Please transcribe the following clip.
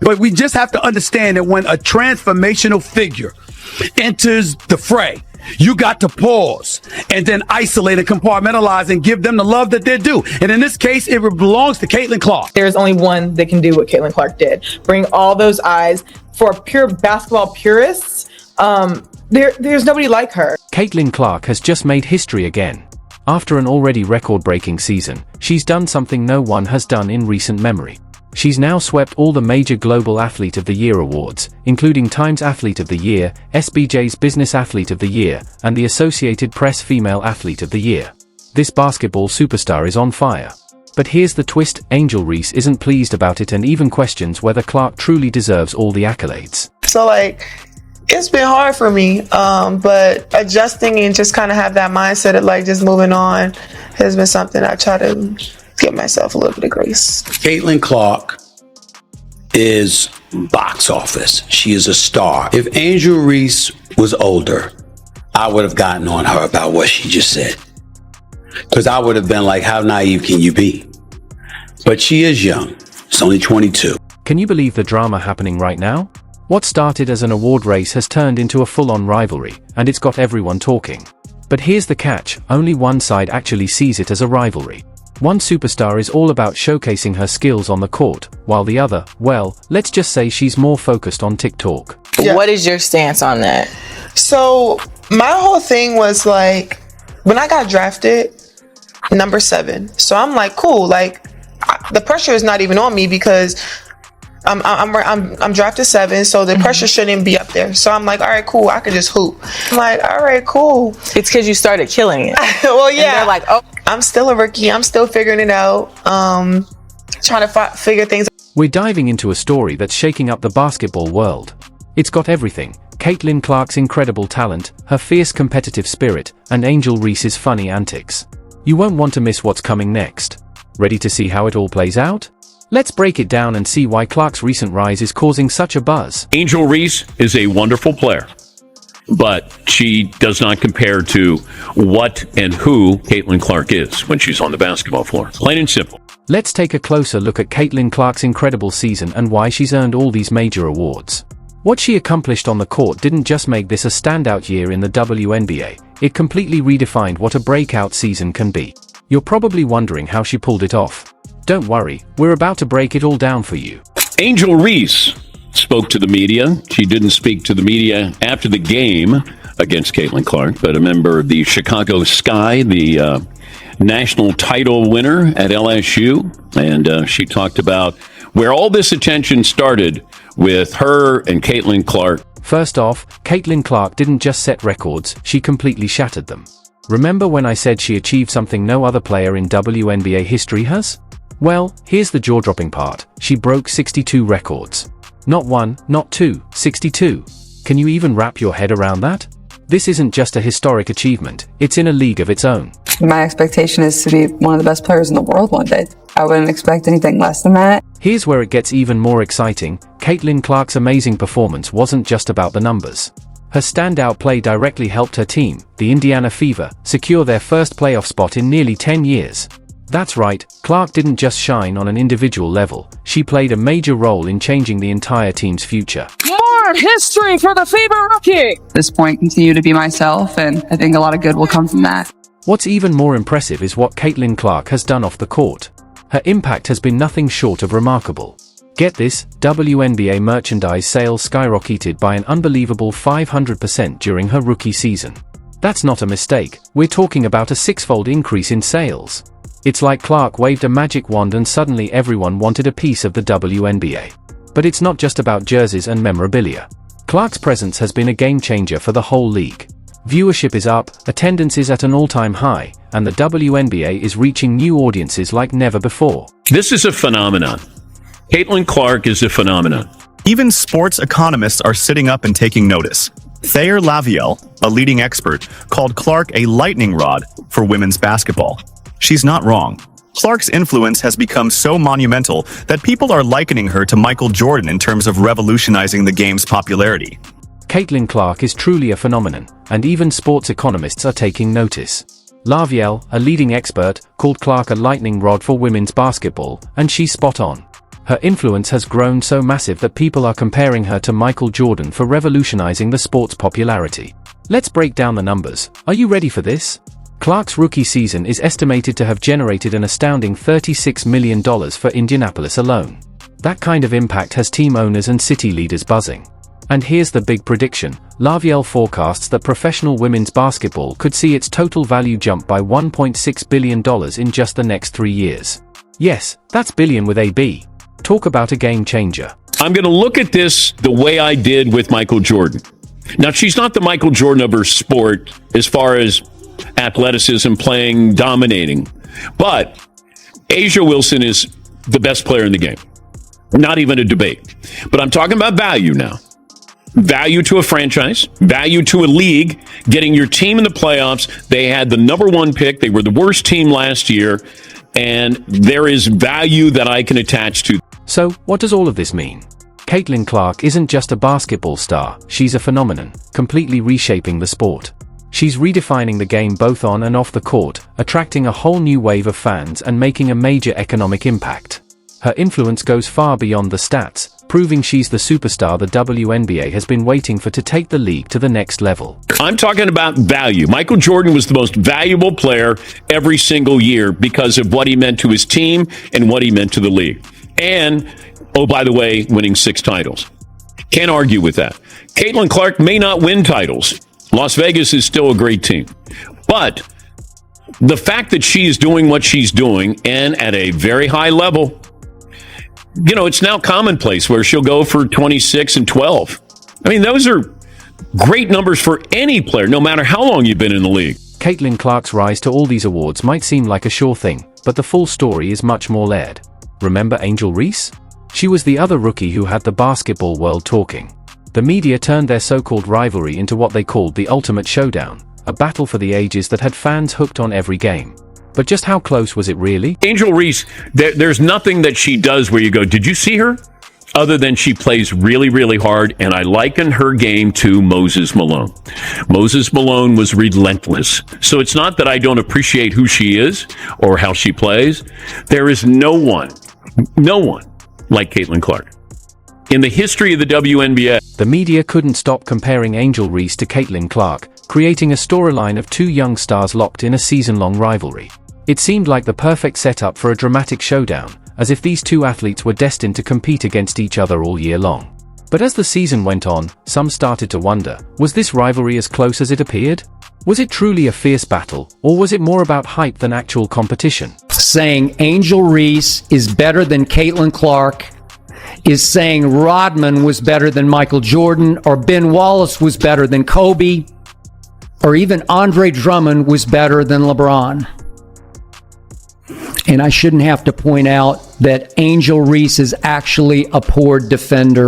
But we just have to understand that when a transformational figure enters the fray, you got to pause and then isolate and compartmentalize and give them the love that they're due. And in this case, it belongs to Caitlin Clark. There's only one that can do what Caitlin Clark did. Bring all those eyes. For pure basketball purists, there's nobody like her. Caitlin Clark has just made history again. After an already record-breaking season, she's done something no one has done in recent memory. She's now swept all the major Global Athlete of the Year awards, including Times Athlete of the Year, SBJ's Business Athlete of the Year, and the Associated Press Female Athlete of the Year. This basketball superstar is on fire. But here's the twist, Angel Reese isn't pleased about it and even questions whether Clark truly deserves all the accolades. So it's been hard for me, but adjusting and just kind of have that mindset of just moving on has been something I try to give myself a little bit of grace. Caitlin Clark is box office. She is a star. If Angel Reese was older, I would have gotten on her about what she just said. Because I would have been like, how naive can you be? But she is young. She's only 22. Can you believe the drama happening right now? What started as an award race has turned into a full-on rivalry, and it's got everyone talking. But here's the catch, only one side actually sees it as a rivalry. One superstar is all about showcasing her skills on the court, while the other, well, let's just say she's more focused on TikTok. Yeah. What is your stance on that? So my whole thing was when I got drafted, number 7. So I'm like, cool. The pressure is not even on me because I'm drafted 7, so the pressure shouldn't be up there. So I'm like, all right, cool. I can just hoop. I'm like, all right, cool. It's because you started killing it. Well, yeah. And they're like, oh, I'm still a rookie. I'm still figuring it out. Trying to figure things out. We're diving into a story that's shaking up the basketball world. It's got everything. Caitlin Clark's incredible talent, her fierce competitive spirit, and Angel Reese's funny antics. You won't want to miss what's coming next. Ready to see how it all plays out? Let's break it down and see why Clark's recent rise is causing such a buzz. Angel Reese is a wonderful player, but she does not compare to what and who Caitlin Clark is when she's on the basketball floor. Plain and simple. Let's take a closer look at Caitlin Clark's incredible season and why she's earned all these major awards. What she accomplished on the court didn't just make this a standout year in the WNBA, it completely redefined what a breakout season can be. You're probably wondering how she pulled it off. Don't worry, we're about to break it all down for you. Angel Reese spoke to the media. She didn't speak to the media after the game against Caitlin Clark, but a member of the Chicago Sky, the national title winner at LSU, and she talked about where all this attention started with her and Caitlin Clark. First off, Caitlin Clark didn't just set records, she completely shattered them. Remember when I said she achieved something no other player in WNBA history has? Well, here's the jaw-dropping part. She broke 62 records. Not 1, not 2, 62. Can you even wrap your head around that? This isn't just a historic achievement, it's in a league of its own. My expectation is to be one of the best players in the world one day. I wouldn't expect anything less than that. Here's where it gets even more exciting. Caitlin Clark's amazing performance wasn't just about the numbers. Her standout play directly helped her team, the Indiana Fever, secure their first playoff spot in nearly 10 years. That's right, Clark didn't just shine on an individual level, she played a major role in changing the entire team's future. More history for the Fever rookie! At this point, continue to be myself, and I think a lot of good will come from that. What's even more impressive is what Caitlin Clark has done off the court. Her impact has been nothing short of remarkable. Get this, WNBA merchandise sales skyrocketed by an unbelievable 500% during her rookie season. That's not a mistake, we're talking about a 6-fold increase in sales. It's like Clark waved a magic wand and suddenly everyone wanted a piece of the WNBA. But it's not just about jerseys and memorabilia. Clark's presence has been a game changer for the whole league. Viewership is up, attendance is at an all-time high, and the WNBA is reaching new audiences like never before. This is a phenomenon. Caitlin Clark is a phenomenon. Even sports economists are sitting up and taking notice. Thayer Lavielle, a leading expert, called Clark a lightning rod for women's basketball. She's not wrong. Clark's influence has become so monumental that people are likening her to Michael Jordan in terms of revolutionizing the game's popularity. Caitlin Clark is truly a phenomenon, and even sports economists are taking notice. Lavielle, a leading expert, called Clark a lightning rod for women's basketball, and she's spot on. Her influence has grown so massive that people are comparing her to Michael Jordan for revolutionizing the sport's popularity. Let's break down the numbers. Are you ready for this? Clark's rookie season is estimated to have generated an astounding $36 million for Indianapolis alone. That kind of impact has team owners and city leaders buzzing. And here's the big prediction. Lavielle forecasts that professional women's basketball could see its total value jump by $1.6 billion in just the next 3 years. Yes, that's billion with a B. Talk about a game changer. I'm going to look at this the way I did with Michael Jordan. Now, she's not the Michael Jordan of her sport as far as athleticism, playing, dominating. But Asia Wilson is the best player in the game. Not even a debate. But I'm talking about value now. Value to a franchise, value to a league, getting your team in the playoffs. They had the number 1 pick. They were the worst team last year. And there is value that I can attach to. So, what does all of this mean? Caitlin Clark isn't just a basketball star, she's a phenomenon, completely reshaping the sport. She's redefining the game both on and off the court, attracting a whole new wave of fans and making a major economic impact. Her influence goes far beyond the stats, proving she's the superstar the WNBA has been waiting for to take the league to the next level. I'm talking about value. Michael Jordan was the most valuable player every single year because of what he meant to his team and what he meant to the league. And, oh, by the way, winning 6 titles. Can't argue with that. Caitlin Clark may not win titles. Las Vegas is still a great team. But the fact that she is doing what she's doing and at a very high level, it's now commonplace where she'll go for 26 and 12. I mean, those are great numbers for any player, no matter how long you've been in the league. Caitlin Clark's rise to all these awards might seem like a sure thing, but the full story is much more layered. Remember Angel Reese? She was the other rookie who had the basketball world talking. The media turned their so-called rivalry into what they called the ultimate showdown, a battle for the ages that had fans hooked on every game. But just how close was it really? Angel Reese, there's nothing that she does where you go, did you see her? Other than she plays really, really hard, and I liken her game to Moses Malone. Moses Malone was relentless. So it's not that I don't appreciate who she is or how she plays. There is no one like Caitlin Clark in the history of the WNBA. The media couldn't stop comparing Angel Reese to Caitlin Clark, creating a storyline of 2 young stars locked in a season-long rivalry. It seemed like the perfect setup for a dramatic showdown, as if these 2 athletes were destined to compete against each other all year long. But as the season went on, some started to wonder, was this rivalry as close as it appeared? Was it truly a fierce battle, or was it more about hype than actual competition? Saying Angel Reese is better than Caitlin Clark is saying Rodman was better than Michael Jordan, or Ben Wallace was better than Kobe, or even Andre Drummond was better than LeBron. And I shouldn't have to point out that Angel Reese is actually a poor defender.